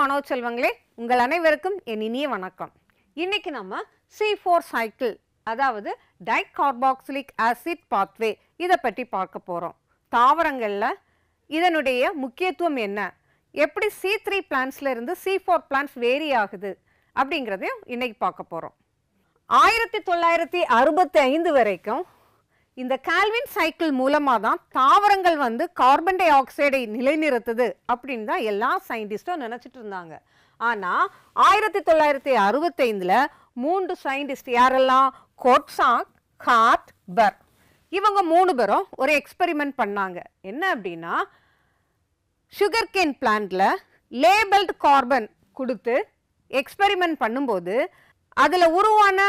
மாணவ செல்வங்களே, உங்கள் அனைவருக்கும் என் இனிய வணக்கம். இன்னைக்கு நம்ம C4 சைக்கிள், அதாவது டைகார்பாக்சிலிக் ஆசிட் பாத்வே, இதை பற்றி பார்க்க போகிறோம். தாவரங்களில் இதனுடைய முக்கியத்துவம் என்ன, எப்படி C3 பிளான்ட்ஸில் இருந்து C4 பிளான்ட்ஸ் வேரி ஆகுது அப்படிங்கிறதையும் இன்னைக்கு பார்க்க போகிறோம். 1965 வரைக்கும் இந்த கால்வின் சைக்கிள் மூலமாக தான் தாவரங்கள் கார்பன் டை ஆக்சைடை நிலைநிறுத்துது அப்படின்னு தான் எல்லா சயின்டிஸ்டும் நினச்சிட்டு இருந்தாங்க. ஆனால் 1965 3 சயின்டிஸ்ட், யாரெல்லாம்? கோட்சாக், கார்ட், பர், இவங்க 3 பேரும் ஒரு எக்ஸ்பெரிமெண்ட் பண்ணாங்க. என்ன அப்படின்னா, சுகர் கேன் பிளான்ட்ல லேபிள்டு கார்பன் கொடுத்து எக்ஸ்பெரிமெண்ட் பண்ணும்போது அதில் உருவான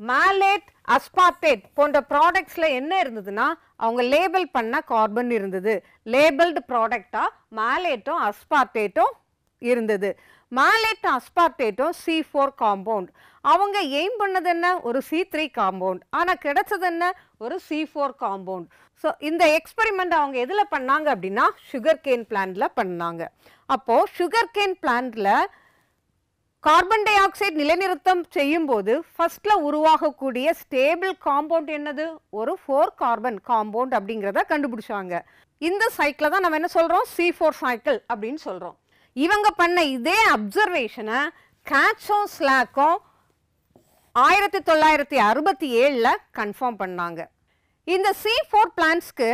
மாலேட், அஸ்பார்டேட் போன்ற ப்ராடக்ட்ஸில் என்ன இருந்ததுன்னா, அவங்க லேபிள் பண்ண கார்பன் இருந்தது. லேபிள்டு ப்ராடக்டாக மாலேட்டும் அஸ்பார்டேட்டும் இருந்தது. மாலேட்டும் அஸ்பார்டேட்டும் C4 காம்பவுண்ட். அவங்க எய்ம் பண்ணது என்ன? ஒரு C3 காம்பவுண்ட். ஆனால் கிடைச்சது என்ன? ஒரு C4 காம்பவுண்ட். ஸோ இந்த எக்ஸ்பெரிமெண்ட் அவங்க எதில் பண்ணாங்க அப்படின்னா, சுகர் கேன் பிளான்ட்டில் பண்ணாங்க. அப்போது சுகர் கேன் பிளான்ட்டில் கார்பன் டை ஆக்சைடு நிலைநிறுத்தம் செய்யும்போது ஃபர்ஸ்டில் உருவாகக்கூடிய ஸ்டேபிள் காம்பவுண்ட் என்னது? ஒரு 4 கார்பன் காம்பவுண்ட் அப்படிங்கிறத கண்டுபிடிச்சாங்க. இந்த சைக்கிளை தான் நம்ம என்ன சொல்கிறோம்? C4 சைக்கிள் அப்படின்னு சொல்கிறோம். இவங்க பண்ண இதே அப்சர்வேஷனை கேட்சும் ஸ்லாக்கும் 1967 கன்ஃபார்ம் பண்ணாங்க. இந்த C4 பிளான்ட்ஸ்க்கு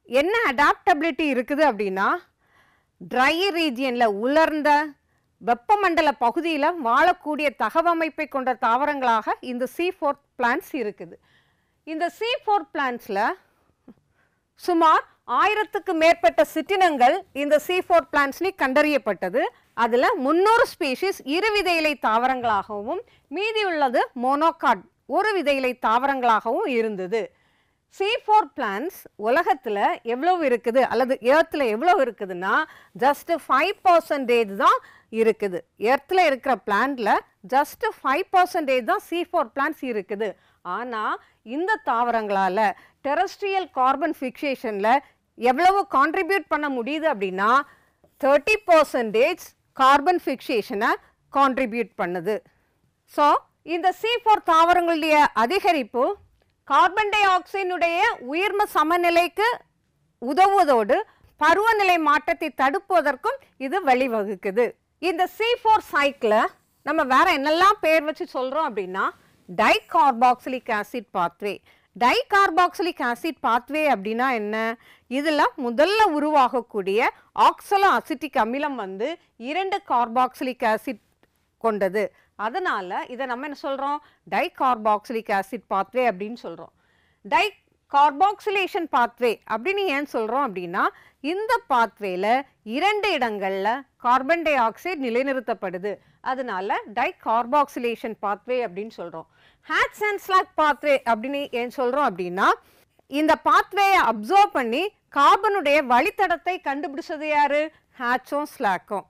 என்ன அடாப்டபிலிட்டி இருக்குது அப்படின்னா, ட்ரை ரீஜியனில், உலர்ந்த வெப்பமண்டல பகுதியில் வாழக்கூடிய தகவமைப்பை கொண்ட தாவரங்களாக இந்த C4 பிளான்ட்ஸ் இருக்குது. இந்த C4 பிளான்ட்ஸில் சுமார் 1000க்கு மேற்பட்ட சிற்றினங்கள் இந்த C4 பிளான்ட்ஸ்னு கண்டறியப்பட்டது. அதில் 300 ஸ்பீஷிஸ் இருவிதை இலை தாவரங்களாகவும் மீதி உள்ளது மோனோகாட் ஒரு விதை இலை தாவரங்களாகவும் இருந்தது. C4 பிளான்ட்ஸ் உலகத்தில் எவ்வளவு இருக்குது, அல்லது எர்த்தில் எவ்வளவு இருக்குதுன்னா, ஜஸ்ட் 5% தான் இருக்குது. எர்த்தில் இருக்கிற பிளான்ட்ல ஜஸ்ட் 5% தான் C4 பிளான்ட்ஸ் இருக்குது. ஆனால் இந்த தாவரங்களால் டெரஸ்ட்ரியல் கார்பன் ஃபிக்சேஷனில் எவ்வளவு கான்ட்ரிபியூட் பண்ண முடியுது அப்படின்னா, 30% கார்பன் ஃபிக்சேஷனை கான்ட்ரிபியூட் பண்ணுது. ஸோ இந்த C4 தாவரங்களுடைய அதிகரிப்பு கார்பன் டை ஆக்சைடுடைய உயிர்ம சமநிலைக்கு உதவுவதோடு பருவநிலை மாற்றத்தை தடுப்பதற்கும் இது வழிவகுக்குது. இந்த C4 சைக்கிளை நம்ம வேற என்னெல்லாம் பேர் வச்சு சொல்கிறோம் அப்படின்னா, dicarboxylic acid pathway. Dicarboxylic acid pathway அப்படின்னா என்ன? இதில் முதல்ல உருவாகக்கூடிய ஆக்சலோ அசிட்டிக் அமிலம் 2 கார்பாக்சிலிக் ஆசிட் கொண்டது. அதனால் இதை நம்ம என்ன சொல்கிறோம்? டைகார்பாக்சிலிக் ஆசிட் பாத்வே அப்படின்னு சொல்கிறோம். டைகார்பாக்சிலேஷன் பாத்வே அப்படின்னு ஏன் சொல்கிறோம் அப்படின்னா, இந்த பாத்வேல 2 இடங்களில் கார்பன் டை ஆக்சைடு நிலைநிறுத்தப்படுது. அதனால டைகார்பாக்சிலேஷன் பாத்வே அப்படின்னு சொல்கிறோம். ஹேட்ச் அண்ட் ஸ்லாக் பாத்வே அப்படின்னு ஏன் சொல்கிறோம் அப்படின்னா, இந்த பாத்வேயை அப்சர்வ் பண்ணி கார்பனுடைய வழித்தடத்தை கண்டுபிடிச்சது யாரு? ஹேட்சும் ஸ்லாக்கும்.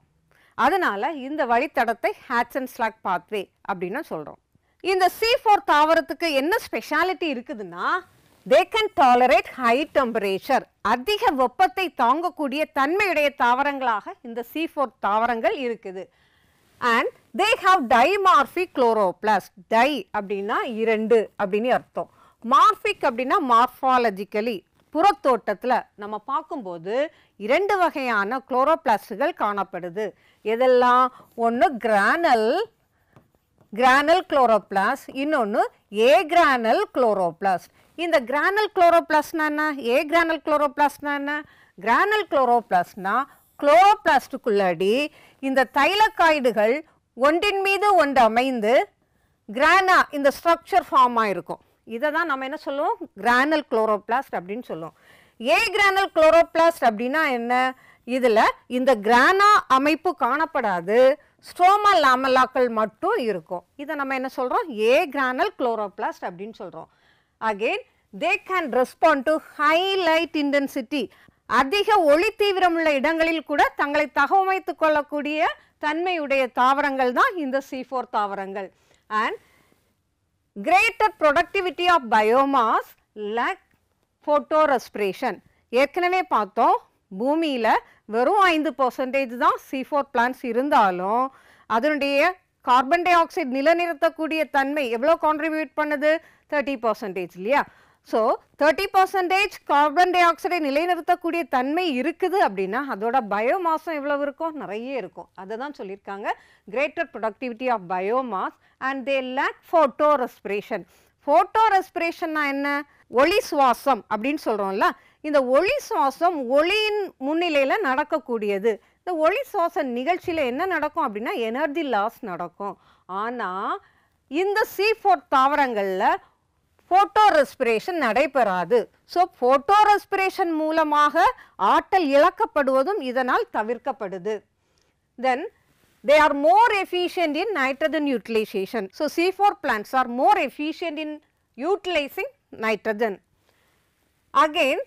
அதனால இந்த வழித்தடத்தை ஹேட்ச் அண்ட் ஸ்லாக் பாத்வே அப்படின்னு சொல்கிறோம். இந்த C4 தாவரத்துக்கு என்ன ஸ்பெஷாலிட்டி இருக்குதுன்னா, they can tolerate high temperature. அதிக வெப்பத்தை தாங்கக்கூடிய தன்மையுடைய தாவரங்களாக இந்த C4 தாவரங்கள் இருக்குது. And they have dimorphic chloroplast. Di அப்படின்னா 2 அப்படின்னு அர்த்தம். மார்பிக் அப்படின்னா மார்பாலஜிக்கலி, புறத்தோட்டத்தில் நம்ம பார்க்கும்போது 2 வகையான குளோரோபிளாஸ்டுகள் காணப்படுது. எதெல்லாம்? ஒன்று கிரானல் குளோரோபிளாஸ்ட், இன்னொன்று ஏ கிரானல் குளோரோபிளாஸ்ட். இந்த கிரானல் குளோரோபிளாஸ்ட்னா என்ன? ஏ கிரானல் குளோரோபிளாஸ்ட்னா என்ன? கிரானல் குளோரோபிளாஸ்ட்னா குளோரோபிளாஸ்டுக்குள்ளாடி இந்த தைலக்காய்டுகள் ஒன்றின் மீது ஒன்று அமைந்து கிரானா இந்த ஸ்ட்ரக்சர் ஃபார்ம் ஆகிருக்கும். இதை தான் நம்ம என்ன சொல்லுவோம்? கிரானல் குளோரோபிளாஸ்ட் அப்படின்னு சொல்லுவோம். ஏ கிரானல் குளோரோபிளாஸ்ட் அப்படின்னா என்ன? இதில் இந்த கிரானா அமைப்பு காணப்படாது, ஸ்ட்ரோமா லாமெல்லாக்கள் மட்டும் இருக்கும். இதை நம்ம என்ன சொல்கிறோம்? ஏ கிரானல் குளோரோபிளாஸ்ட் அப்படின்னு சொல்கிறோம். Again they can respond to high light intensity. அதிக ஒளி தீவிரமுள்ள இடங்களில் கூட தங்களை தகவமைத்து கொள்ளக்கூடிய தன்மையுடைய தாவரங்கள் தான் இந்த C4 தாவரங்கள். And greater productivity of biomass lack photorespiration. ஏற்கனவே பார்த்தோம், பூமியில் வெறும் 5% தான் C4 பிளான்ட்ஸ் இருந்தாலும் அதனுடைய கார்பன் டை ஆக்சைடு நிலநிறுத்தக்கூடிய தன்மை எவ்வளோ கான்ட்ரிபியூட் பண்ணுது? 30% இல்லையா? ஸோ 30% கார்பன் டை ஆக்சைடை நிலைநிறுத்தக்கூடிய தன்மை இருக்குது அப்படின்னா அதோட பயோமாஸும் எவ்வளவு இருக்கும்? நிறைய இருக்கும். அதை தான் சொல்லியிருக்காங்க greater productivity of biomass and they lack photorespiration. ஃபோட்டோ ரெஸ்பிரேஷன்னா என்ன? ஒளி சுவாசம் அப்படின்னு சொல்கிறோம்ல. இந்த ஒளி சுவாசம் ஒளியின் முன்னிலையில் நடக்கக்கூடியது. இந்த ஒளி சுவாச நிகழ்ச்சியில் என்ன நடக்கும் அப்படின்னா எனர்ஜி லாஸ் நடக்கும். ஆனால் இந்த C4 தாவரங்களில் ஃபோட்டோ ரெஸ்பிரேஷன் நடைபெறாது. ஸோ ஃபோட்டோ ரெஸ்பிரேஷன் மூலமாக ஆற்றல் இழக்கப்படுவதும் இதனால் தவிர்க்கப்படுது. தென் they are more efficient in nitrogen utilization. So C4 plants are more efficient in utilizing nitrogen. Again,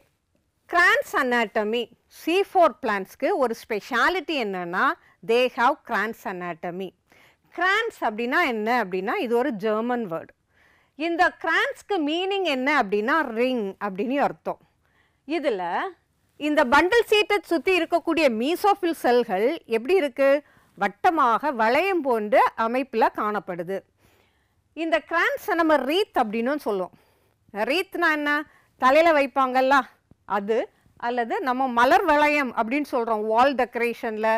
Kranz anatomy. C4 plantsக்கு ஒரு ஸ்பெஷாலிட்டி என்னன்னா they have Kranz anatomy. Kranz அப்படின்னா என்ன அப்படின்னா இது ஒரு ஜெர்மன் வேர்டு. இந்த கிரான்ஸ்க்கு மீனிங் என்ன அப்படின்னா ரிங் அப்படின்னு அர்த்தம். இதில் இந்த பண்டில் சீட்டை சுற்றி இருக்கக்கூடிய மீசோஃபில் செல்கள் எப்படி இருக்குது? வட்டமாக வளையம் போன்ற அமைப்பில் காணப்படுது. இந்த கிரான்ஸை நம்ம ரீத் அப்படின்னு சொல்லுவோம். ரீத்னா என்ன? தலையில் வைப்பாங்கல்ல அது, அல்லது நம்ம மலர் வளையம் அப்படின்னு சொல்கிறோம். வால் டெக்கரேஷனில்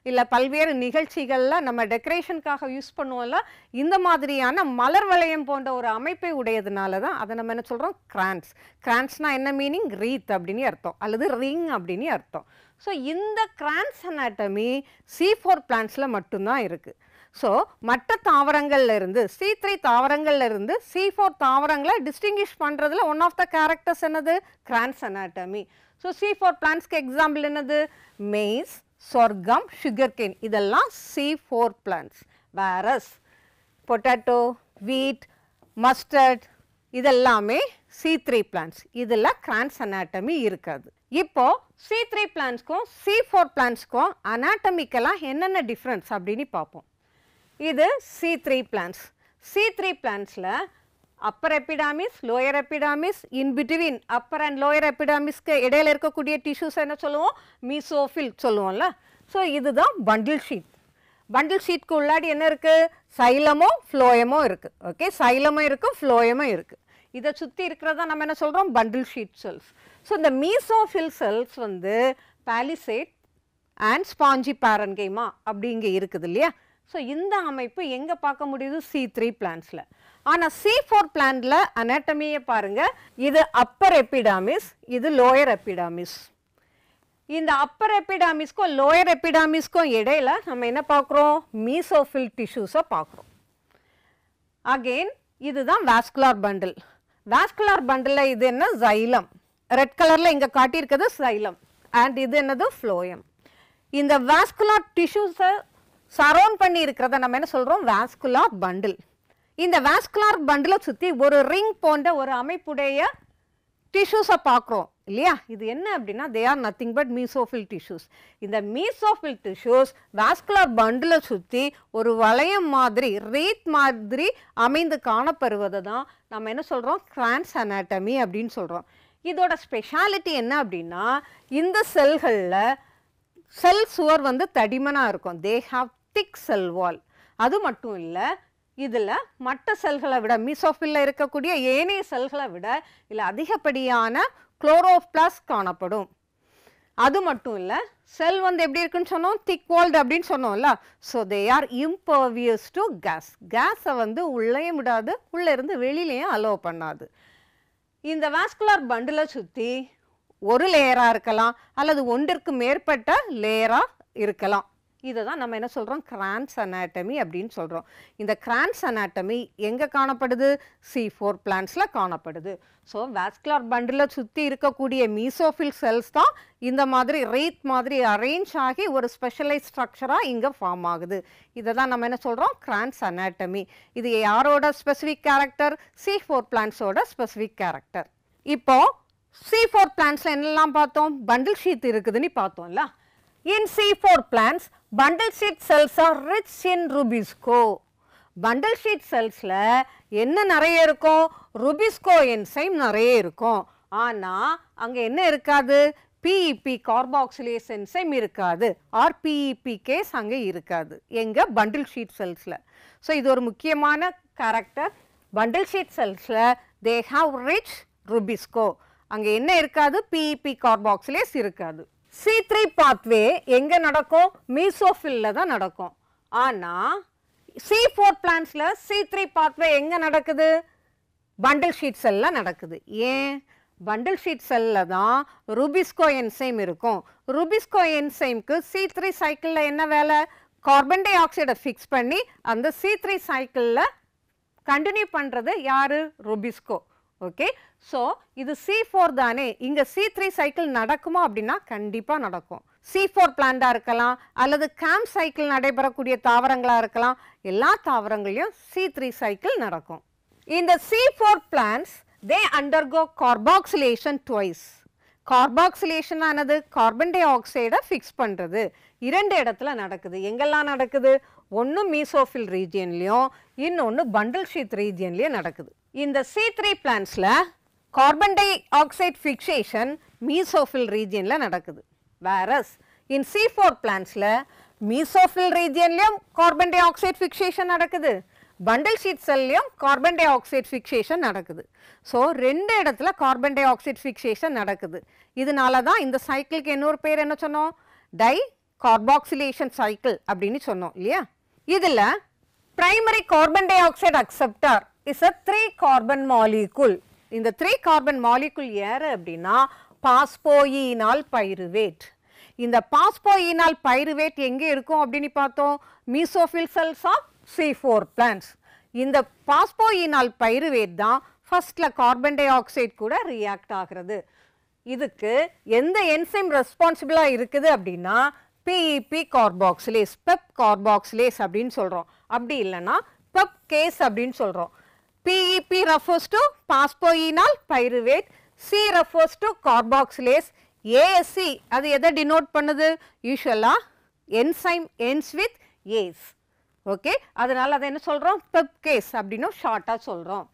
இல்லை பல்வேறு நிகழ்ச்சிகளில் நம்ம டெக்கரேஷனுக்காக யூஸ் பண்ணுவோம்ல, இந்த மாதிரியான மலர் வளையம் போன்ற ஒரு அமைப்பை உடையதுனால தான் அதை நம்ம என்ன சொல்கிறோம்? கிரான்ஸ். கிரான்ஸ்னால் என்ன மீனிங்? ரீத் அப்படின்னு அர்த்தம், அல்லது ரிங் அப்படின்னு அர்த்தம். ஸோ இந்த கிரான்ஸ் அனாட்டமி C4 பிளான்ட்ஸில் மட்டும்தான் இருக்குது. ஸோ மற்ற தாவரங்கள்ல இருந்து C3 தாவரங்கள்ல இருந்து C4 தாவரங்களை டிஸ்டிங்கிஷ் பண்ணுறதுல ஒன் ஆஃப் த கேரக்டர்ஸ் என்னது? Kranz anatomy. ஸோ C4 பிளான்ட்ஸ்க்கு எக்ஸாம்பிள் என்னது? மெய்ஸ், சொர்க்கம், சுகர்கேன், இதெல்லாம் C4 plants. Whereas potato, wheat, mustard இதெல்லாமே C3 பிளான்ட்ஸ். இதில் கிரான்ஸ் அனாட்டமி இருக்காது. இப்போ C3 பிளான்ட்ஸ்க்கும் C4 பிளான்ட்ஸ்க்கும் அனாட்டமிக்கெல்லாம் என்னென்ன டிஃப்ரென்ஸ் அப்படின்னு பார்ப்போம். இது C3 பிளான்ட்ஸ். C3 பிளான்ட்ஸில் upper epidermis, lower epidermis, in between upper and lower எபிடாமிஸ்க்கு இடையில இருக்கக்கூடிய டிஷ்யூஸ் என்ன சொல்லுவோம்? மீசோஃபில் சொல்லுவோம்ல. ஸோ இதுதான் பண்டில் ஷீட். பண்டில் ஷீட்க்கு உள்ளாடி என்ன இருக்குது? சைலமோ ஃப்ளோயமோ இருக்குது. ஓகே, சைலமும் இருக்குது, ஃப்ளோயமும் இருக்குது. இதை சுற்றி இருக்கிறதா நம்ம என்ன சொல்கிறோம்? Bundle sheath cells. ஸோ இந்த மீசோஃபில் செல்ஸ் வந்து பாலிசேட் அண்ட் ஸ்பாஞ்சி பேரன்கைமா அப்படி இங்கே இருக்குது இல்லையா? ஸோ இந்த அமைப்பு எங்கே பார்க்க முடியுது? C3 பிளான்ட்ஸில். ஆனால் C4 பிளான்ட்டில் அனாட்டமியை பாருங்கள். இது அப்பர் எபிடாமிஸ், இது லோயர் எபிடாமிஸ். இந்த அப்பர் எபிடாமிஸ்க்கும் லோயர் எபிடாமிஸ்க்கும் இடையில நம்ம என்ன பார்க்குறோம்? மீசோஃபில் டிஷ்யூஸை பார்க்குறோம். அகெயின் இதுதான் வாஸ்குலார் பண்டில். வாஸ்குலார் பண்டில் இது என்ன? சைலம். ரெட் கலரில் இங்கே காட்டியிருக்கிறது சைலம். அண்ட் இது என்னது? ஃப்ளோயம். இந்த வாஸ்குலார் டிஷ்யூஸை சரௌண்ட் பண்ணி இருக்கிறத நம்ம என்ன சொல்கிறோம்? Vascular bundle. இந்த வாஸ்குலார் பண்டிலை சுற்றி ஒரு ரிங் போன்ற ஒரு அமைப்புடைய டிஷ்யூஸை பார்க்குறோம் இல்லையா? இது என்ன அப்படின்னா they are nothing but mesophyll tissues. இந்த மீசோஃபில் டிஷ்யூஸ் வாஸ்குலார் பண்டிலை சுற்றி ஒரு வளையம் மாதிரி, ரீத் மாதிரி அமைந்து காணப்படுவதை தான் நம்ம என்ன சொல்கிறோம்? கிரான்ஸ் அனாட்டமி அப்படின்னு சொல்கிறோம். இதோட ஸ்பெஷாலிட்டி என்ன அப்படின்னா இந்த செல்களில் செல் சுவர் வந்து தடிமனாக இருக்கும். தே ஹாவ் திக் செல் வால். அது மட்டும் இல்லை, இதில் மற்ற செல்களை விட, மீசோஃபில்ல இருக்கக்கூடிய ஏனைய செல்களை விட இதில் அதிகப்படியான குளோரோபிளாஸ்ட் காணப்படும். அது மட்டும் இல்லை, செல் வந்து எப்படி இருக்குன்னு சொன்னோம்? திக் வால்டு அப்படின்னு சொன்னோம்ல. So they are impervious to gas. கேஸை வந்து உள்ளேயும் விடாது, உள்ளே இருந்து வெளியிலையும் அலோவ் பண்ணாது. இந்த வாஸ்குலார் பண்டிலை சுற்றி ஒரு லேயராக இருக்கலாம், அல்லது ஒன்றிற்கு மேற்பட்ட லேயராக இருக்கலாம். இதை தான் நம்ம என்ன சொல்கிறோம்? கிரான்ஸ் அனாட்டமி அப்படின்னு சொல்கிறோம். இந்த கிரான்ஸ் அனாட்டமி எங்கே காணப்படுது? C4 பிளான்ட்ஸில் காணப்படுது. ஸோ வாஸ்குலார் பண்டிலை சுற்றி இருக்கக்கூடிய மீசோஃபில் செல்ஸ் தான் இந்த மாதிரி ரீத் மாதிரி அரேஞ்ச் ஆகி ஒரு ஸ்பெஷலைஸ் ஸ்ட்ரக்சராக இங்கே ஃபார்ம் ஆகுது. இதை தான் நம்ம என்ன சொல்கிறோம்? Kranz anatomy. இது யாரோட ஸ்பெசிஃபிக் கேரக்டர்? C4 பிளான்ட்ஸோட ஸ்பெசிஃபிக் கேரக்டர். இப்போது C4 பிளான்ட்ஸில் என்னெல்லாம் பார்த்தோம்? பண்டில் ஷீட் இருக்குதுன்னு பார்த்தோம்ல. In C4 plants, bundle sheet cells are rich in rubisco. Bundle sheet cellsல என்ன நிறைய இருக்கும்? rubisco enzyme நிறைய இருக்கும். ஆனால் அங்கே என்ன இருக்காது? PEP கார்பாக்சிலேஸ் என்சைம் இருக்காது ஆர் PEP கேஸ் அங்கே இருக்காது எங்க பண்டில் ஷீட் செல்ஸில். ஸோ இது ஒரு முக்கியமான கேரக்டர். பண்டில் ஷீட் செல்ஸில் தே ஹாவ் ரிச் ருபிஸ்கோ, அங்கே என்ன இருக்காது, PEP கார்பாக்சிலேஸ் இருக்காது. C3 பாத்வே எங்கே நடக்கும், மீசோஃபில்ல தான் நடக்கும். ஆனால் C4 பிளான்ஸில் C3 பாத்வே எங்கே நடக்குது, பண்டில் ஷீட் செல்லில் நடக்குது. ஏன், பண்டில் ஷீட் செல்லில் தான் ருபிஸ்கோ என்சைம் இருக்கும். ருபிஸ்கோ என்சைம்க்கு C3 சைக்கிளில் என்ன வேலை, கார்பன் டை ஆக்சைடை ஃபிக்ஸ் பண்ணி அந்த C3 சைக்கிளில் கண்டினியூ பண்ணுறது யார், ருபிஸ்கோ. ஓகே, ஸோ இது C4 தானே, இங்கே C3 சைக்கிள் நடக்குமா அப்படின்னா கண்டிப்பாக நடக்கும். C4 பிளான்டாக இருக்கலாம் அல்லது கேம்ப் சைக்கிள் நடைபெறக்கூடிய தாவரங்களாக இருக்கலாம், எல்லா தாவரங்களையும் C3 சைக்கிள் நடக்கும். இந்த C4 plants they undergo carboxylation twice. Carboxylation ஆனது கார்பன் டை ஆக்சைடை ஃபிக்ஸ் பண்ணுறது இரண்டு இடத்துல நடக்குது. எங்கெல்லாம் நடக்குது, ஒன்று மீசோஃபில் ரீஜியன்லேயும் இன்னொன்று பண்டில் ஷீட் ரீஜியன்லேயும் நடக்குது. இந்த C3 பிளான்ஸில் carbon dioxide fixation mesophyll ரீஜியனில் நடக்குது. வேரஸ் இன் C4 பிளான்ஸில் மீசோஃபில் ரீஜியன்லேயும் கார்பன் டை ஆக்சைடு ஃபிக்சேஷன் நடக்குது, பண்டில் ஷீட் செல்லையும் கார்பன் டை ஆக்சைடு ஃபிக்சேஷன் நடக்குது. ஸோ ரெண்டு இடத்துல கார்பன் டை ஆக்சைடு ஃபிக்சேஷன் நடக்குது. இதனால தான் இந்த சைக்கிளுக்கு இன்னொரு பேர் என்ன சொன்னோம், டை கார்பாக்சிலேஷன் சைக்கிள் அப்படின்னு சொன்னோம் இல்லையா. இதில் primary carbon di oxide acceptor is a 3 carbon molecule. இந்த 3 கார்பன் மாலிகுல் யாரு அப்படின்னா பாஸ்போயினால் பைருவேட். இந்த பாஸ்போயினால் பைருவேட் எங்கே இருக்கும் அப்படின்னு பார்த்தோம், mesophyll cells of C4 plans. இந்த பாஸ்போயினால் பைருவேட் தான் ஃபர்ஸ்ட்ல கார்பன் டை ஆக்சைடு கூட ரியாக்ட் ஆகிறது. இதுக்கு எந்த என்சைம் ரெஸ்பான்சிபிளாக இருக்குது அப்படின்னா PEP கார்பாக்சிலேஸ், பெப் கார்பாக்சிலேஸ் அப்படின்னு சொல்கிறோம். அப்படி இல்லைன்னா பெப் கேஸ் அப்படின்னு சொல்கிறோம். PEP refers to phosphoenol pyruvate, C refers to carboxylase, ASC அது எதை டினோட் பண்ணுது, யூஸ்வலாக enzyme ends with ACE. Okay, அதனால் அதை என்ன சொல்கிறோம், பெப் கேஸ் அப்படின்னு ஷார்ட்டாக சொல்கிறோம்.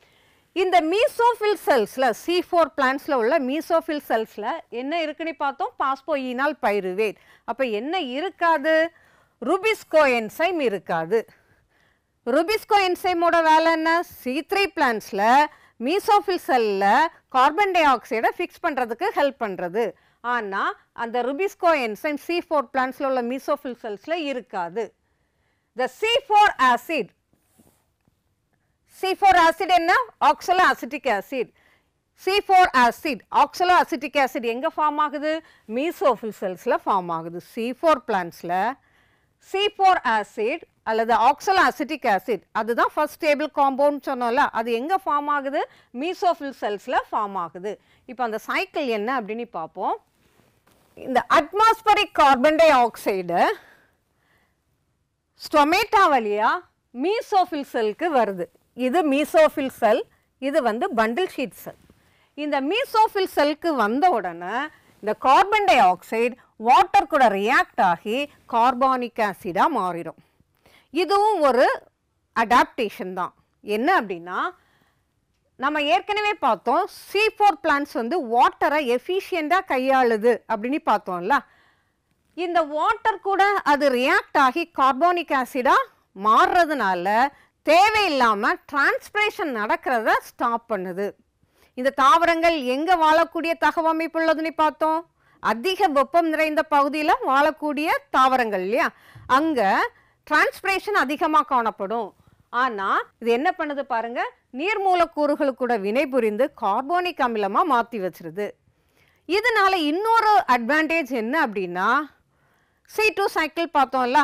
இந்த மீசோஃபில் செல்ஸில் C4 பிளான்ஸில் உள்ள மீசோஃபில் செல்ஸில் என்ன இருக்குன்னு பார்த்தோம், பாஸ்போயினால் பைருவேட். அப்போ என்ன இருக்காது, ருபிஸ்கோ என்சைம் இருக்காது. ருபிஸ்கோ என்சைமோட வேலை என்ன, C3 பிளான்ஸில் மீசோஃபில் செல்லில் கார்பன் டை ஆக்சைடை ஃபிக்ஸ் பண்ணுறதுக்கு ஹெல்ப் பண்ணுறது. ஆனால் அந்த ருபிஸ்கோ என்சைம் C4 பிளான்ஸில் உள்ள மீசோஃபில் செல்ஸில் இருக்காது. The C4 acid, C4 acid என்ன, oxaloacetic acid. C4 acid oxaloacetic acid எங்க ஃபார்ம் ஆகுது, மீசோஃபில் செல்ஸில் ஃபார்ம் ஆகுது. C4 பிளான்ஸில் C4 acid அல்லது oxaloacetic acid அதுதான் ஃபர்ஸ்ட் ஸ்டேபிள் காம்பவுண்ட் சொன்னோம்ல, அது எங்கே ஃபார்ம் ஆகுது, மீசோஃபில் செல்ஸில் ஃபார்ம் ஆகுது. இப்போ அந்த சைக்கிள் என்ன அப்படின்னு பார்ப்போம். இந்த atmospheric carbon di oxide stomata வழியா மீசோஃபில் செல்க்கு வருது. இது மீசோஃபில் செல், இது வந்து பண்டில் ஷீட் செல். இந்த மீசோஃபில் செல்க்கு வந்த உடனே இந்த கார்பன் டை ஆக்சைடு வாட்டர் கூட ரியாக்ட் ஆகி கார்பானிக் ஆசிடாக மாறிடும். இதுவும் ஒரு அடாப்டேஷன் தான். என்ன அப்படின்னா நம்ம ஏற்கனவே பார்த்தோம் C4 பிளான்ஸ் வந்து வாட்டரை எஃபிஷியண்டாக கையாளுது அப்படின்னு பார்த்தோம்ல. இந்த வாட்டர் கூட அது ரியாக்ட் ஆகி கார்பானிக் ஆசிடாக மாறுறதுனால தேவையில்லாமல் டிரான்ஸ்பிரேஷன் நடக்கிறத ஸ்டாப் பண்ணுது. இந்த தாவரங்கள் எங்கே வாழக்கூடிய தகவமைப்பு உள்ளதுன்னு பார்த்தோம், அதிக வெப்பம் நிறைந்த பகுதியில் வாழக்கூடிய தாவரங்கள் இல்லையா, அங்கே டிரான்ஸ்பிரேஷன் அதிகமாக காணப்படும். ஆனால் இது என்ன பண்ணுது பாருங்க, நீர் மூலக்கூறுகள் கூட வினைபுரிந்து கார்பானிக் அமிலமாக மாற்றி வச்சிருது. இதனால இன்னொரு அட்வான்டேஜ் என்ன அப்படின்னா, C2 சைக்கிள் பார்த்தோம்ல,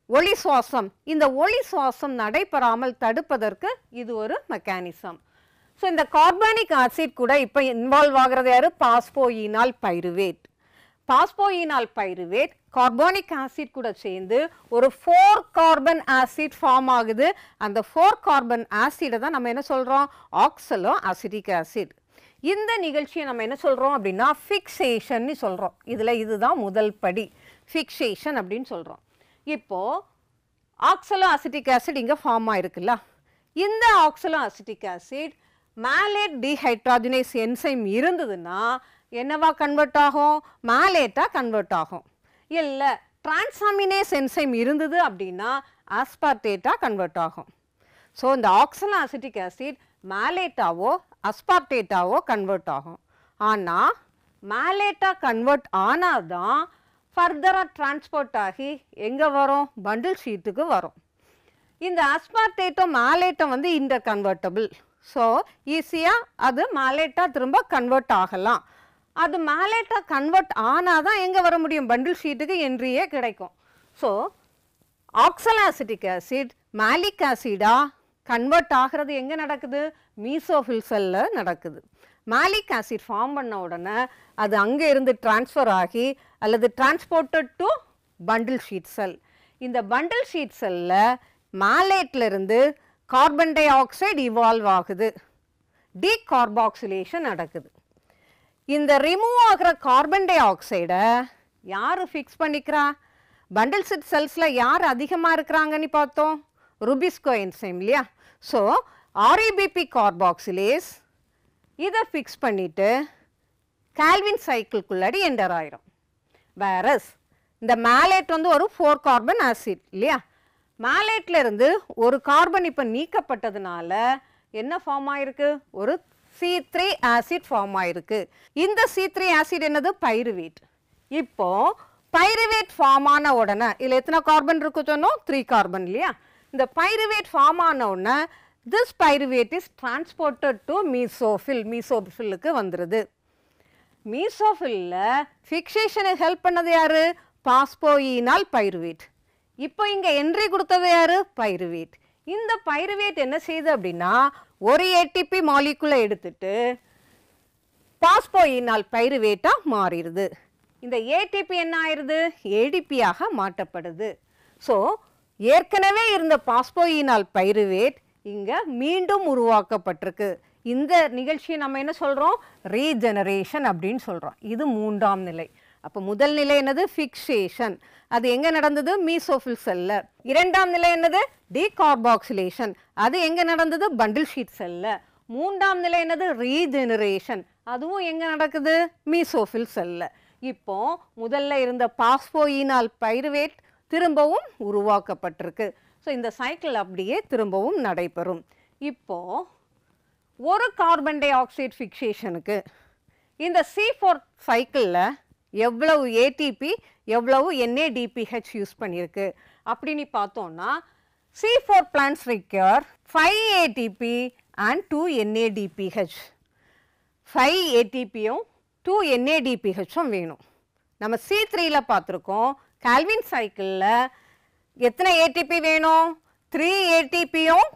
ஒளி சுவாசம், இந்த ஒளி சுவாசம் நடைபெறாமல் தடுப்பதற்கு இது ஒரு மெக்கானிசம். ஸோ இந்த கார்பானிக் ஆசிட் கூட இப்போ இன்வால்வ் ஆகிறது யாரு, பாஸ்போயினால் பைருவேட். பாஸ்போயினால் பைருவேட் கார்பானிக் ஆசிட் கூட சேர்ந்து ஒரு 4 கார்பன் ஆசிட் ஃபார்ம் ஆகுது. அந்த 4 கார்பன் ஆசிடை தான் நம்ம என்ன சொல்கிறோம், ஆக்சலோ அசிட்டிக் ஆசிட். இந்த நிகழ்ச்சியை நம்ம என்ன சொல்கிறோம் அப்படின்னா ஃபிக்சேஷன் சொல்கிறோம். இதில் இதுதான் முதல் படி, ஃபிக்சேஷன் அப்படின்னு சொல்கிறோம். இப்போது ஆக்சலோ அசிட்டிக் ஆசிட் இங்கே ஃபார்ம் ஆகிருக்குல்ல, இந்த oxaloacetic acid malate dehydrogenase enzyme இருந்ததுன்னா என்னவா கன்வெர்ட் ஆகும்? மாலேட்டாக கன்வெர்ட் ஆகும். இல்லை டிரான்சாமினேஸ் என்சைம் இருந்தது அப்படின்னா ஆஸ்பார்டேட்டாக கன்வெர்ட் ஆகும். ஸோ இந்த ஆக்சலோஅசிட்டிக் ஆசிட் மாலேட்டாவோ அஸ்பார்டேட்டாவோ கன்வெர்ட் ஆகும். ஆனால் மாலேட்டாக கன்வெர்ட் ஆனால் தான் ஃபர்தராக டிரான்ஸ்போர்ட் ஆகி எங்கே வரும்? பண்டில் ஷீட்டுக்கு வரும். இந்த அஸ்பார்டேட்டும் மாலேட்டும் வந்து இன்டர் கன்வெர்ட்டபிள். ஸோ ஈஸியாக அது மாலேட்டாக திரும்ப கன்வெர்ட் ஆகலாம். அது மாலேட்டாக கன்வெர்ட் ஆனால் தான் எங்கே வர முடியும்? பண்டில் ஷீட்டுக்கு என்ட்ரியே கிடைக்கும். ஸோ ஆக்சலோஅசிட்டிக் ஆசிட் மாலிக் ஆசிடாக கன்வெர்ட் ஆகிறது எங்கே நடக்குது? மீசோஃபில் செல்லில் நடக்குது. மாலிக் ஆசிட் ஃபார்ம் பண்ண உடனே அது அங்கே இருந்து டிரான்ஸ்ஃபர் ஆகி அல்லது டிரான்ஸ்போர்ட்டட் டு பண்டில் ஷீட் செல். இந்த பண்டில் ஷீட் செல்லில் மாலேட்லேருந்து கார்பன் டை ஆக்சைடு இவால்வ் ஆகுது. டீகார்பாக்சிலேஷன் நடக்குது. இந்த ரிமூவ் ஆகிற கார்பன் டை ஆக்சைடை யார் ஃபிக்ஸ் பண்ணிக்கிறா? பண்டில் ஷீட் செல்ஸில் யார் அதிகமாக இருக்கிறாங்கன்னு பார்த்தோம்? ருபிஸ்கோ என்சைம் இல்லையா? ஸோ ஆர்இபிபி கார்பாக்சிலேஸ் இதை ஃபிக்ஸ் பண்ணிவிட்டு கால்வின் சைக்கிள்குள்ளாடி என்டர் ஆயிரும். வேரஸ் இந்த மாலேட் வந்து ஒரு 4 கார்பன் ஆசிட் இல்லையா? மாலேட்ல இருந்து ஒரு கார்பன் இப்போ நீக்கப்பட்டதுனால என்ன ஃபார்ம் ஆயிருக்கு? ஒரு C3 ஆசிட் ஃபார்ம் ஆயிருக்கு. இந்த C3 ஆசிட் என்னது? பைருவேட். இப்போ பைருவேட் ஃபார்ம் ஆன உடனே இதில் எத்தனை கார்பன் இருக்கு சொன்னோம்? 3 கார்பன் இல்லையா? இந்த பைருவேட் ஃபார்ம் ஆன உடனே this pyruvate is transported to mesophil. மீசோஃபில்லுக்கு வந்துடுது. மீசோஃபில்லில் ஃபிக்சேஷனுக்கு ஹெல்ப் பண்ணது யார்? பாஸ்போயினால் பைருவேட். இப்போ இங்கே என்ட்ரி கொடுத்தது யார்? பைருவேட். இந்த பைருவேட் என்ன செய்யுது அப்படின்னா ஒரு ஏடிபி மாலிகுலை எடுத்துட்டு பாஸ்போயினால் பைருவேட்டாக மாறிடுது. இந்த ஏடிபி என்ன ஆயிடுது? ஏடிபியாக மாற்றப்படுது. ஸோ ஏற்கனவே இருந்த பாஸ்போயினால் பைருவேட் இங்கே மீண்டும் உருவாக்கப்பட்டிருக்கு. இந்த நிகழ்ச்சியை நம்ம என்ன சொல்கிறோம்? ரீஜெனரேஷன் அப்படின்னு சொல்கிறோம். இது 3ஆம் நிலை. அப்போ முதல் நிலை என்னது? ஃபிக்சேஷன். அது எங்கே நடந்தது? மீசோஃபில் செல்லில். 2ஆம் நிலை என்னது? டீகார்பாக்சிலேஷன். அது எங்கே நடந்தது? பண்டில் ஷீட் செல்லில். 3ஆம் நிலை என்னது? ரீஜெனரேஷன். அதுவும் எங்கே நடக்குது? மீசோஃபில் செல்லில். இப்போ முதல்ல இருந்த பாஸ்போயினால் பைருவேட் திரும்பவும் உருவாக்கப்பட்டிருக்கு. ஸோ இந்த சைக்கிள் அப்படியே திரும்பவும் நடைபெறும். இப்போது ஒரு கார்பன் டை ஆக்சைடு ஃபிக்சேஷனுக்கு இந்த C4 சைக்கிளில் எவ்வளவு ஏடிபி எவ்வளவு NADPH யூஸ் பண்ணியிருக்கு அப்படின்னு பார்த்தோன்னா C4 plants require 5 ATP and 2 NADPH. 5 ATPயும் 2 NADPHம் வேணும். நம்ம C3ல பார்த்துருக்கோம். கால்வின் சைக்கிளில் எத்தனை ஏடிபி வேணும்? 3 ஏடிபியும்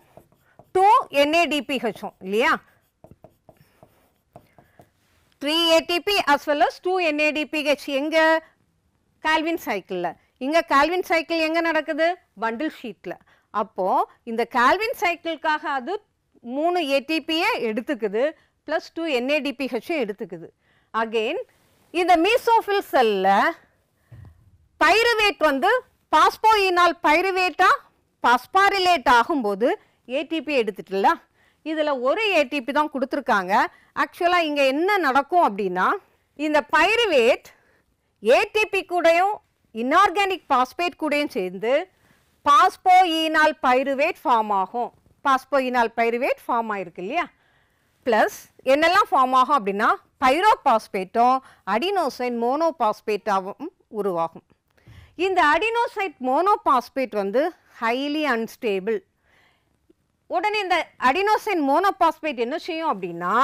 2 NADPHம் இல்லையா? 3 ATP as well as 2 NADPH எங்கே? கால்வின் சைக்கிளில். இங்கே கால்வின் சைக்கிள் எங்கே நடக்குது? பண்டில் ஷீட்டில். அப்போது இந்த கால்வின் சைக்கிளுக்காக அது 3 ஏடிபியை எடுத்துக்குது ப்ளஸ் 2 NADPHம் எடுத்துக்குது. அகெயின் இந்த மீசோஃபில் செல்லில் பைருவேட் வந்து பாஸ்போயினால் பைருவேட்டாக பாஸ்பாரிலேட் ஆகும்போது ஏடிபி எடுத்துட்டுல இதில் ஒரு ஏடிபி தான் கொடுத்துருக்காங்க. ஆக்சுவலாக இங்கே என்ன நடக்கும் அப்படின்னா இந்த பைருவேட் ஏடிபி கூடயும் இன்ஆர்கானிக் பாஸ்பேட் கூடயும் சேர்ந்து பாஸ்போயினால் பைருவேட் ஃபார்ம் ஆகும். பாஸ்போயினால் பைருவேட் ஃபார்ம் ஆகிருக்கு இல்லையா? ப்ளஸ் என்னெல்லாம் ஃபார்ம் ஆகும் அப்படின்னா பைரோபாஸ்பேட்டும் அடினோசைன் மோனோபாஸ்பேட்டாகவும் உருவாகும். இந்த அடினோசைட் மோனோபாஸ்பேட் வந்து ஹைலி அன்ஸ்டேபிள். உடனே இந்த அடினோசைன் மோனோபாஸ்பேட் என்ன செய்யும் அப்படின்னா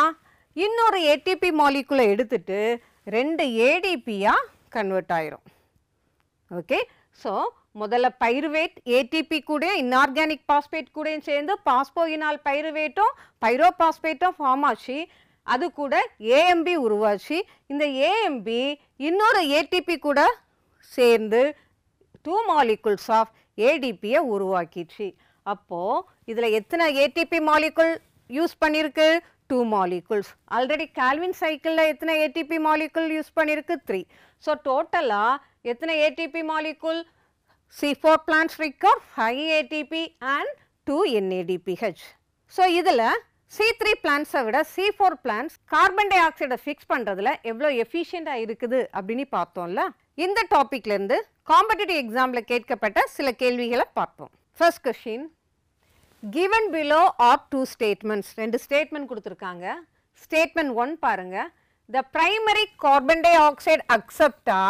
இன்னொரு ஏடிபி மாலிகுலை எடுத்துட்டு 2 ஏடிபியாக கன்வெர்ட் ஆயிரும். ஓகே, ஸோ முதல்ல பைருவேட் ஏடிபி கூட இன்ஆர்கானிக் பாஸ்பேட் கூடயும் சேர்ந்து பாஸ்போயினால் பைருவேட்டும் பைரோபாஸ்பேட்டும் ஃபார்ம் ஆச்சு. அது கூட ஏஎம்பி உருவாச்சு. இந்த ஏஎம்பி இன்னொரு ஏடிபி கூட சேர்ந்து 2 molecules ஆஃப் ஏடிபியை உருவாக்கிச்சு. அப்போது இதில் எத்தனை ஏடிபி மாலிகுல் யூஸ் பண்ணியிருக்கு? 2 molecules. ஆல்ரெடி கால்வின் சைக்கிளில் எத்தனை ஏடிபி மாலிகுல் யூஸ் பண்ணியிருக்கு? 3. ஸோ டோட்டலாக எத்தனை ATP molecule? C4 plants require 5 ATP and 2 NADPH. So இதில் C3 பிளான்ஸை விட C4 பிளான்ஸ் கார்பன் டை ஆக்சைடை ஃபிக்ஸ் பண்ணுறதுல எவ்வளோ எஃபிஷியண்ட்டாக இருக்குது அப்படின்னு பார்த்தோம்ல. இந்த டாப்பிக்லேருந்து காம்படிட்டிவ் எக்ஸாமில் கேட்கப்பட்ட சில கேள்விகளை பார்ப்போம். First question, given below are two statements. ரெண்டு ஸ்டேட்மெண்ட் கொடுத்துருக்காங்க. ஸ்டேட்மெண்ட் 1 பாருங்க, the primary carbon dioxide acceptor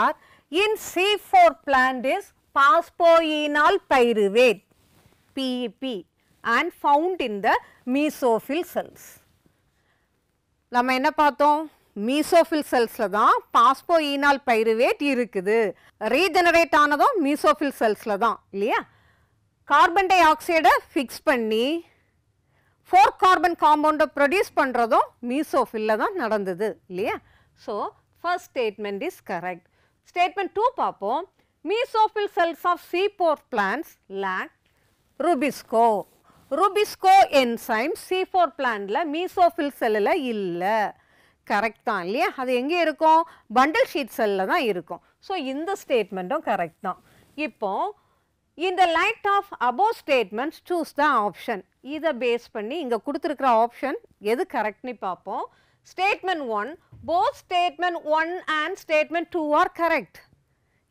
in C4 plant is phosphoenol pyruvate PEP and found in the mesophyll cells. நம்ம என்ன பார்த்தோம்? மீசோஃபில் செல்ஸில் தான் பாஸ்போஈனால் பைருவேட் இருக்குது. ரீஜெனரேட் ஆனதும் மீசோஃபில் செல்ஸில் தான் இல்லையா? கார்பன் டை ஆக்சைடை ஃபிக்ஸ் பண்ணி 4 கார்பன் காம்பவுண்டை ப்ரொடியூஸ் பண்ணுறதும் மீசோஃபில்ல தான் நடந்தது இல்லையா? So first statement is correct. Statement 2 பார்ப்போம். Mesophyll cells of C4 plants lack rubisco. Rubisco enzyme C4 பிளான்ட்ல மீசோஃபில் செல்லில் இல்லை. கரெக்ட் தான் இல்லையா? அது எங்கே இருக்கும்? பண்டில் ஷீட் செல்லில் தான் இருக்கும். ஸோ இந்த ஸ்டேட்மெண்ட்டும் கரெக்ட் தான். இப்போ இந்த light of above statements choose the option. இதை பேஸ் பண்ணி இங்கே கொடுத்துருக்கிற ஆப்ஷன் எது கரெக்ட்னு பார்ப்போம். Statement 1, both statement 1 and statement 2 are correct.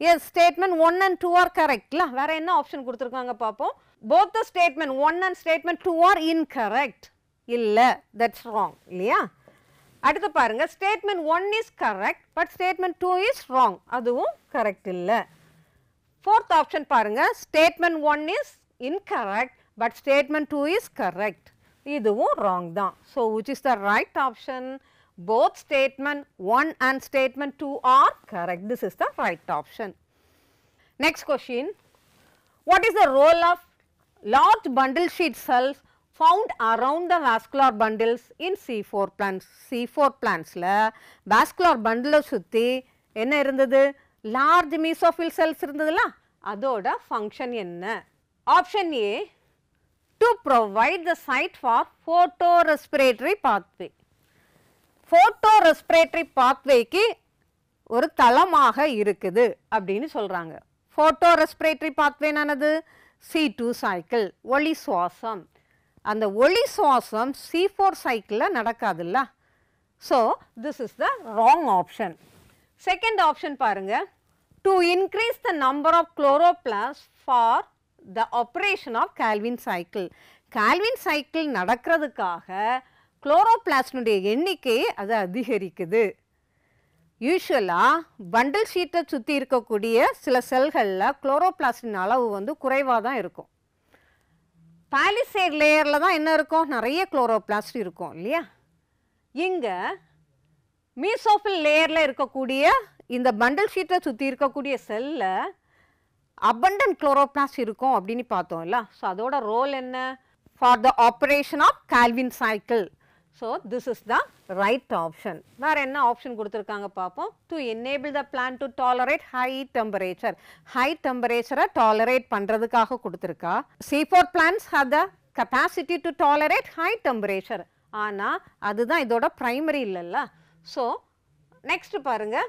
Yes, statement 1 and 2 are கரெக்ட்ல. வேற என்ன ஆப்ஷன் கொடுத்துருக்காங்க பார்ப்போம். Both the statement 1 and statement 2 are incorrect. இல்லை, தட்ஸ் ராங் இல்லையா? அடுத்து பாருங்க, statement 1 is correct but statement 2 is wrong. அதுவும் கரெக்ட் இல்லை. ஃபோர்த் ஆப்ஷன் பாருங்க, statement 1 is incorrect but statement 2 is correct. இதுவும் ராங் தான். So which is the right option? Both statement 1 and statement 2 are correct. This is the right option. Next question, what is the role of large bundle sheet cells found around the vascular bundles in C4 plants? C4 plants la vascular bundle சுத்தி என்ன இருந்தது? large mesophyll cells இருந்ததுல, அதோட function என்ன? Option A, to provide the site for photorespiratory pathway. Photorespiratory பாத்வேக்கு ஒரு தளமாக இருக்குது அப்படின்னு சொல்கிறாங்க. ஃபோட்டோ ரெஸ்பிரேட்டரி பாத்வேனானது C2 சைக்கிள், ஒளி சுவாசம். அந்த ஒளி சுவாசம் C4 சைக்கிளில் நடக்காதுல்ல. So this is the wrong option. Second option பாருங்க, to increase the number of chloroplast for the operation of Calvin cycle. Calvin cycle நடக்கிறதுக்காக குளோரோபிளாஸ்டினுடைய எண்ணிக்கையை அது அதிகரிக்குது. யூஸ்வலாக பண்டில் ஷீட்டை சுற்றி இருக்கக்கூடிய சில செல்களில் குளோரோபிளாஸ்டின் அளவு வந்து குறைவாக தான் இருக்கும். பாலிசேட் லேயரில் தான் என்ன இருக்கும்? நிறைய குளோரோபிளாஸ்ட் இருக்கும் இல்லையா? இங்கே மீசோஃபில் லேயரில் இருக்கக்கூடிய இந்த பண்டில் ஷீட்டை சுற்றி இருக்கக்கூடிய செல்லில் அபண்டன்ட் குளோரோபிளாஸ்ட் இருக்கும் அப்படின்னு பார்த்தோம்ல. ஸோ அதோட ரோல் என்ன? For the operation of Calvin cycle. So this is the right option. வேற என்ன ஆப்ஷன் கொடுத்துருக்காங்க பார்ப்போம். To enable the plant to tolerate high temperature. High temperature tolerate பண்ணுறதுக்காக கொடுத்துருக்கா. C4 plants have the capacity to tolerate high temperature. ஆனால் அதுதான் இதோட primary இல்லைல்ல. So next பாருங்க,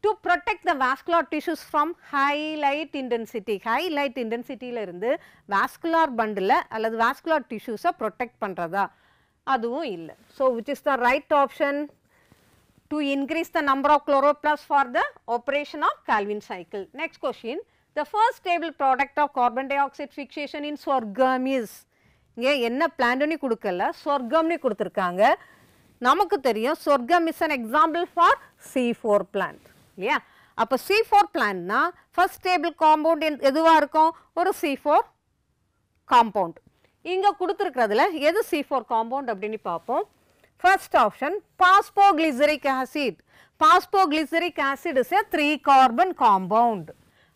to protect the vascular tissues from high light intensity. High light intensityல இருந்து vascular bundle அல்லது vascular tissues protect பண்ணுறதா? அதுவும் இல்லை. So which is the right option? To increase the number of chloroplast for the operation of Calvin cycle. Next question, the first stable product of carbon dioxide fixation in சொர்க்கம் is. இங்கே என்ன பிளான்ட்னு கொடுக்கல, சொர்க்கம்னு கொடுத்துருக்காங்க. நமக்கு தெரியும் சொர்க்கம் is an example for C4 plant இல்லையா? அப்போ C4 பிளான்ட்னா ஃபர்ஸ்ட் ஸ்டேபிள் காம்பவுண்ட் எதுவாக இருக்கும்? ஒரு C4 காம்பவுண்ட். இங்கே கொடுத்துருக்கிறதுல எது C4 காம்பவுண்ட் அப்படின்னு பார்ப்போம். First option பாஸ்போகிளிசரிக் acid. பாஸ்போகிளிசரிக் acid is a 3 carbon compound.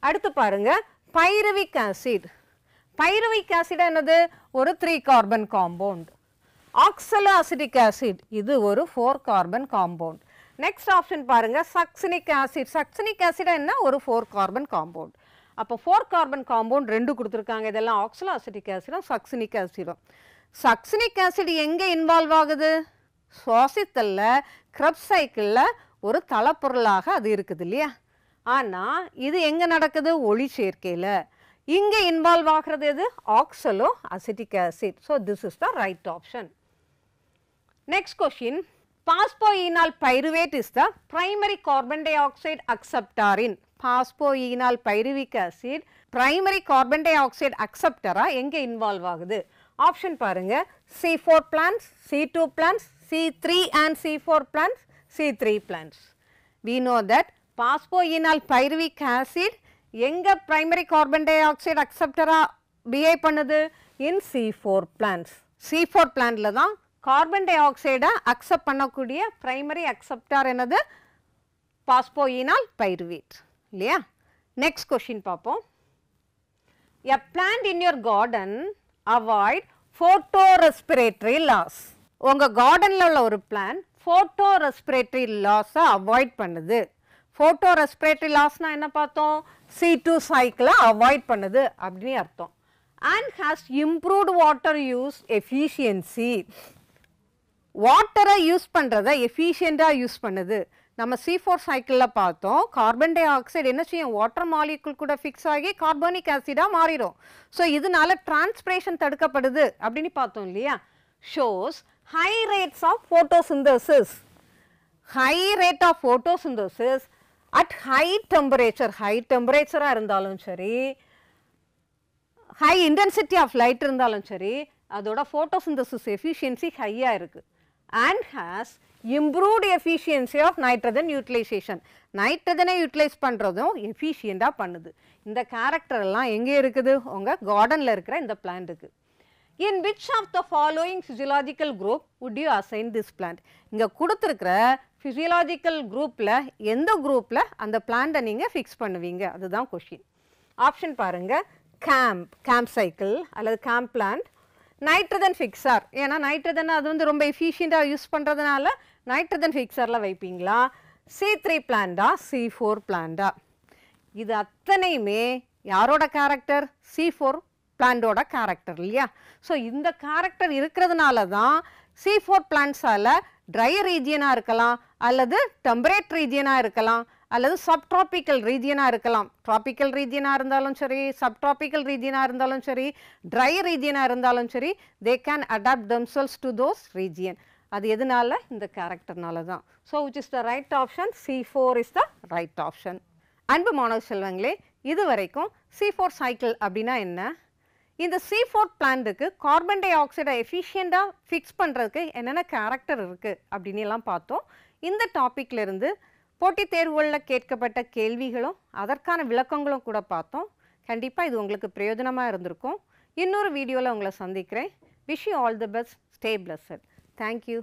அடுத்து பாருங்க, பைருவிக் ஆசிட். பைருவிக் ஆசிட் என்னது? ஒரு 3 carbon compound. Oxalo acetic acid, இது ஒரு 4 கார்பன் காம்பவுண்ட். நெக்ஸ்ட் ஆப்ஷன் பாருங்க, சக்சினிக் ஆசிட். சக்சினிக் ஆசிட் என்ன? ஒரு 4 கார்பன் காம்பவுண்ட். அப்போ 4 கார்பன் காம்பவுண்ட் 2 கொடுத்துருக்காங்க. இதெல்லாம் ஆக்சலோ அசிட்டிக் ஆசிடும் சக்சினிக் ஆசிடும். சக்சினிக் ஆசிட் எங்கே இன்வால்வ் ஆகுது? சுவாசித்தல்ல, கிரப் சைக்கிளில் ஒரு தளப்பொருளாக அது இருக்குது இல்லையா? ஆனால் இது எங்கே நடக்குது? ஒளி சேர்க்கையில். இங்கே இன்வால்வ் ஆகிறது எது? Oxalo acetic acid. So this is the right option. Next question, phosphoenol pyruvate is the primary carbon dioxide acceptor in phosphoenol pyruvic acid primary carbon dioxide acceptor எங்க involve ஆகுது? Option பாருங்க, C4 plants, C2 plants, C3 and C4 plants, C3 plants. We know that phosphoenol pyruvic acid எங்க primary carbon dioxide acceptor behave பண்ணுது? In C4 plants. C4 plantல தான் carbon dioxide accept பண்ணக்கூடிய primary acceptor என்னது? Phosphoenol pyruvate. இல்லையா? Next question பார்ப்போம். A plant in your garden avoid photorespiratory loss. உங்க gardenல உள்ள ஒரு plant photorespiratory loss avoid பண்ணுது. Photorespiratory loss னா என்ன பார்த்தோம்? C2 cycle avoid பண்ணுது அப்படின்னு அர்த்தம். And has improved water use efficiency. வாட்டரை யூஸ் பண்ணுறதை எஃபிஷியண்ட்டாக யூஸ் பண்ணுது. நம்ம C4 சைக்கிளில் பார்த்தோம், கார்பன் டை ஆக்சைடு என்ன செய்யும்? வாட்டர் மாலிகுல் கூட ஃபிக்ஸ் ஆகி கார்போனிக் ஆசிடாக மாறிடும். ஸோ இதனால டிரான்ஸ்பிரேஷன் தடுக்கப்படுது அப்படின்னு பார்த்தோம் இல்லையா? Shows high rates of photosynthesis. High rate of photosynthesis at high டெம்பரேச்சராக இருந்தாலும் சரி, ஹை இன்டென்சிட்டி ஆஃப் லைட் இருந்தாலும் சரி, அதோட ஃபோட்டோசிந்தசிஸ் எஃபிஷியன்சி ஹையாக இருக்குது. And has improved efficiency of nitrogen utilization. நைட்ரஜனை யூட்டிலைஸ் பண்ணுறதும் எஃபிஷியண்ட்டாக பண்ணுது. இந்த கேரக்டர் எல்லாம் எங்கே இருக்குது? உங்கள் கார்டனில் இருக்கிற இந்த பிளான்ட்டுக்கு. In which of the following physiological group would you assign this plant? இங்கே கொடுத்துருக்கிற ஃபிசியலாஜிக்கல் குரூப்பில் எந்த குரூப்பில் அந்த பிளான்ட்டை நீங்கள் ஃபிக்ஸ் பண்ணுவீங்க? அதுதான் கொஷின். ஆப்ஷன் பாருங்கள், கேம்ப் சைக்கிள் அல்லது கேம்ப் பிளான்ட், நைட்ரஜன் ஃபிக்ஸர். ஏன்னா நைட்ரஜன் அது வந்து ரொம்ப எஃபிஷியண்ட்டாக யூஸ் பண்ணுறதுனால நைட்ரஜன் ஃபிக்ஸரில் வைப்பீங்களா? C3 பிளான்டா, C4 பிளான்டா? இது அத்தனையுமே யாரோட கேரக்டர்? C4 பிளான்டோட கேரக்டர் இல்லையா? ஸோ இந்த கேரக்டர் இருக்கிறதுனால தான் C4 பிளான்ட்ஸால் ட்ரை ரீஜியனாக இருக்கலாம், அல்லது டெம்பரேட் ரீஜியனாக இருக்கலாம், அல்லது சப்ட்ராபிக்கல் ரீஜியனாக இருக்கலாம். ட்ராபிக்கல் ரீஜியனாக இருந்தாலும் சரி, சப்ட்ராபிக்கல் ரீஜியனாக இருந்தாலும் சரி, ட்ரை ரீஜியனாக இருந்தாலும் சரி, they can adapt themselves to those region. அது எதனால? இந்த கேரக்டர்னால தான். So which is the right option? C4 is the right option. அன்பு மாணவ செல்வங்களே, இது வரைக்கும் C4 சைக்கிள் அப்படின்னா என்ன, இந்த C4 பிளான்ட்டுக்கு கார்பன் டை ஆக்சைடை எஃபிஷியண்ட்டாக ஃபிக்ஸ் பண்ணுறதுக்கு என்னென்ன கேரக்டர் இருக்குது அப்படின்னு எல்லாம் பார்த்தோம். இந்த டாப்பிக்லேருந்து போட்டித் தேர்வுகளில் கேட்கப்பட்ட கேள்விகளும் அதற்கான விளக்கங்களும் கூட பார்த்தோம். கண்டிப்பாக இது உங்களுக்கு பிரயோஜனமாக இருந்திருக்கும். இன்னொரு வீடியோவில் உங்களை சந்திக்கிறேன். Wish you all the best. Stay blessed. Thank you.